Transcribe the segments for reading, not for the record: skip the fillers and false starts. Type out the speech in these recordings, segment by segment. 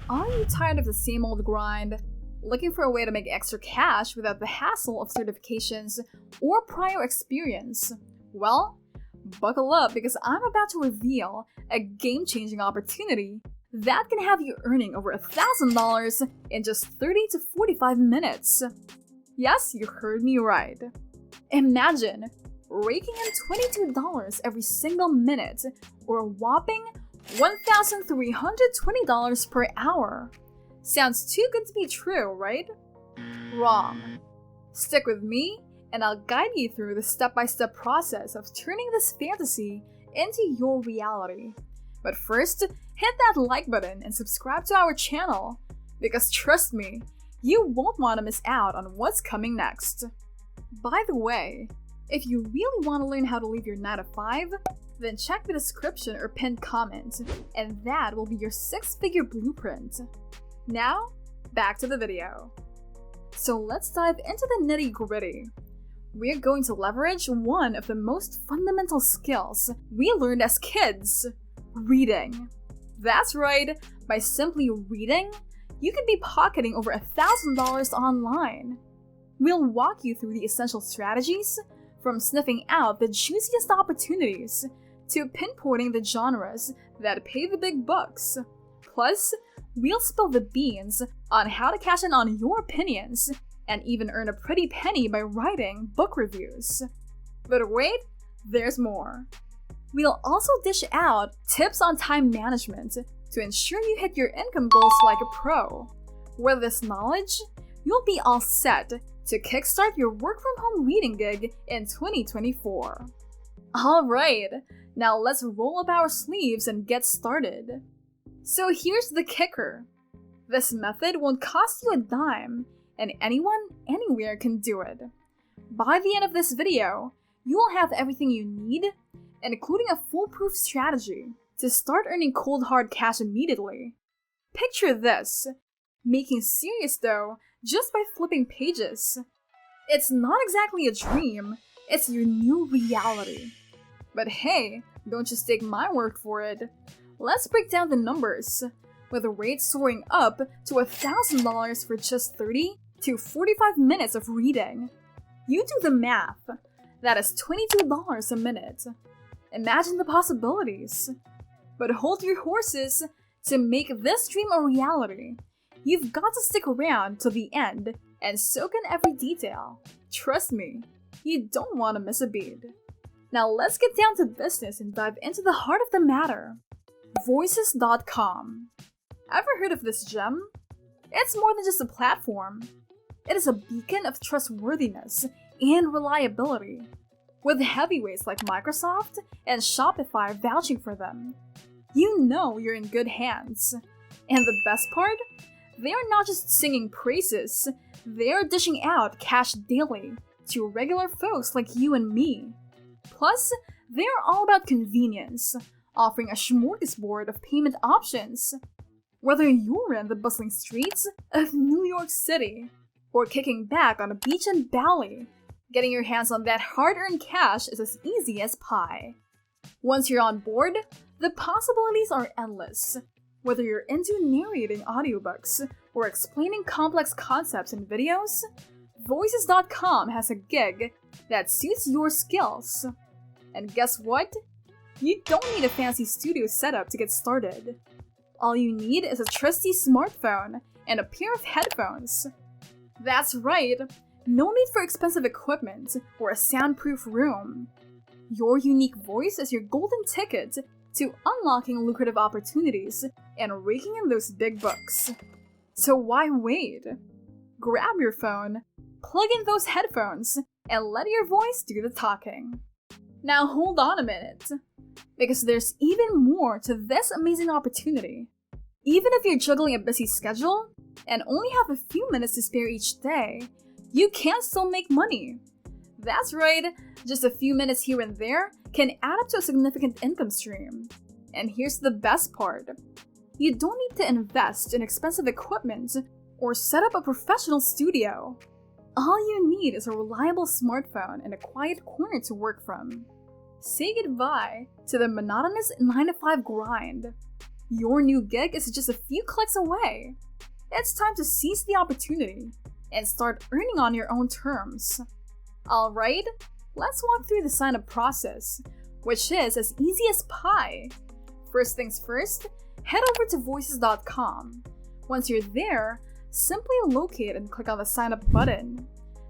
Are you tired of the same old grind? Looking for a way to make extra cash without the hassle of certifications or prior experience? Well, buckle up because I'm about to reveal a game-changing opportunity that can have you earning over $1,000 in just 30 to 45 minutes. Yes, you heard me right. Imagine raking in $22 every single minute, or a whopping $1,320 per hour. Sounds too good to be true, right? Wrong. Stick with me, and I'll guide you through the step-by-step process of turning this fantasy into your reality. But first, hit that like button and subscribe to our channel, because trust me, you won't want to miss out on what's coming next. By the way, if you really want to learn how to leave your 9 to 5, then check the description or pinned comment, and that will be your 6-figure blueprint. Now, back to the video. So let's dive into the nitty gritty. We're going to leverage one of the most fundamental skills we learned as kids: reading. That's right, by simply reading, you could be pocketing over $1,000 online. We'll walk you through the essential strategies, from sniffing out the juiciest opportunities to pinpointing the genres that pay the big bucks. Plus, we'll spill the beans on how to cash in on your opinions and even earn a pretty penny by writing book reviews. But wait, there's more. We'll also dish out tips on time management to ensure you hit your income goals like a pro. With this knowledge, you'll be all set to kickstart your work-from-home reading gig in 2024. Alright, now let's roll up our sleeves and get started. So here's the kicker. This method won't cost you a dime, and anyone, anywhere can do it. By the end of this video, you will have everything you need, including a foolproof strategy to start earning cold hard cash immediately. Picture this, making serious dough just by flipping pages. It's not exactly a dream, it's your new reality. But hey, don't just take my word for it. Let's break down the numbers, with the rates soaring up to $1,000 for just 30 to 45 minutes of reading. You do the math. That is $22 a minute. Imagine the possibilities. But hold your horses. To make this dream a reality, you've got to stick around till the end and soak in every detail. Trust me, you don't want to miss a beat. Now let's get down to business and dive into the heart of the matter. Voices.com. Ever heard of this gem? It's more than just a platform. It is a beacon of trustworthiness and reliability, with heavyweights like Microsoft and Shopify vouching for them. You know you're in good hands. And the best part? They are not just singing praises, they are dishing out cash daily to regular folks like you and me. Plus, they are all about convenience, offering a smorgasbord of payment options. Whether you're in the bustling streets of New York City or kicking back on a beach in Bali, getting your hands on that hard-earned cash is as easy as pie. Once you're on board, the possibilities are endless. Whether you're into narrating audiobooks or explaining complex concepts in videos, Voices.com has a gig that suits your skills. And guess what? You don't need a fancy studio setup to get started. All you need is a trusty smartphone and a pair of headphones. That's right, no need for expensive equipment or a soundproof room. Your unique voice is your golden ticket to unlocking lucrative opportunities and raking in those big bucks. So why wait? Grab your phone, plug in those headphones, and let your voice do the talking. Now hold on a minute, because there's even more to this amazing opportunity. Even if you're juggling a busy schedule and only have a few minutes to spare each day, you can still make money. That's right, just a few minutes here and there can add up to a significant income stream. And here's the best part. You don't need to invest in expensive equipment or set up a professional studio. All you need is a reliable smartphone and a quiet corner to work from. Say goodbye to the monotonous 9-to-5 grind. Your new gig is just a few clicks away. It's time to seize the opportunity and start earning on your own terms. Alright, let's walk through the sign-up process, which is as easy as pie. First things first, head over to voices.com. Once you're there, simply locate and click on the sign up button.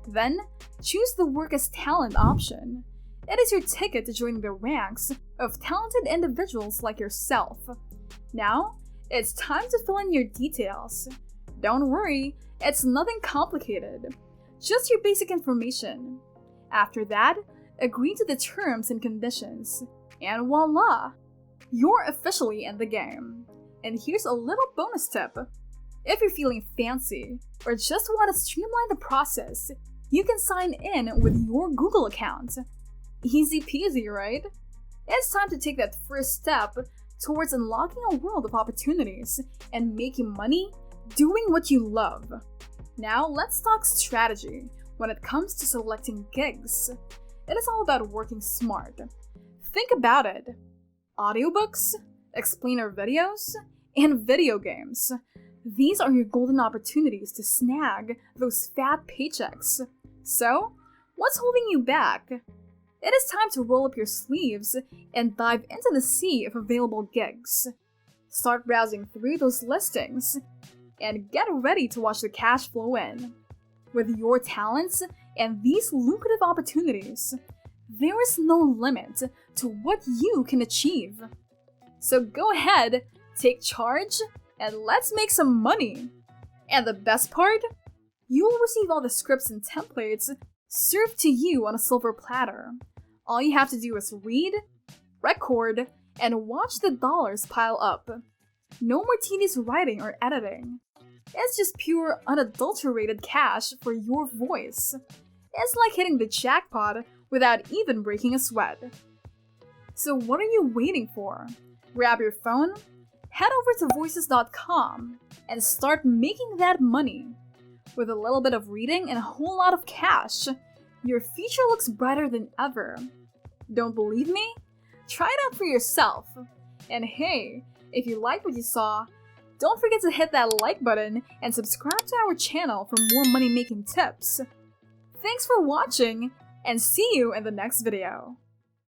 Then, choose the Work as Talent option. It is your ticket to join the ranks of talented individuals like yourself. Now, it's time to fill in your details. Don't worry, it's nothing complicated. Just your basic information. After that, agree to the terms and conditions. And voila! You're officially in the game. And here's a little bonus tip. If you're feeling fancy, or just want to streamline the process, you can sign in with your Google account. Easy peasy, right? It's time to take that first step towards unlocking a world of opportunities and making money doing what you love. Now let's talk strategy when it comes to selecting gigs. It is all about working smart. Think about it. Audiobooks, explainer videos, and video games. These are your golden opportunities to snag those fat paychecks. So, what's holding you back? It is time to roll up your sleeves and dive into the sea of available gigs. Start browsing through those listings and get ready to watch the cash flow in. With your talents and these lucrative opportunities, there is no limit to what you can achieve. So go ahead, take charge, and let's make some money! And the best part? You will receive all the scripts and templates served to you on a silver platter. All you have to do is read, record, and watch the dollars pile up. No more tedious writing or editing. It's just pure, unadulterated cash for your voice. It's like hitting the jackpot without even breaking a sweat. So what are you waiting for? Grab your phone, head over to voices.com, and start making that money. With a little bit of reading and a whole lot of cash, your future looks brighter than ever. Don't believe me? Try it out for yourself. And hey, if you liked what you saw, don't forget to hit that like button and subscribe to our channel for more money-making tips. Thanks for watching, and see you in the next video.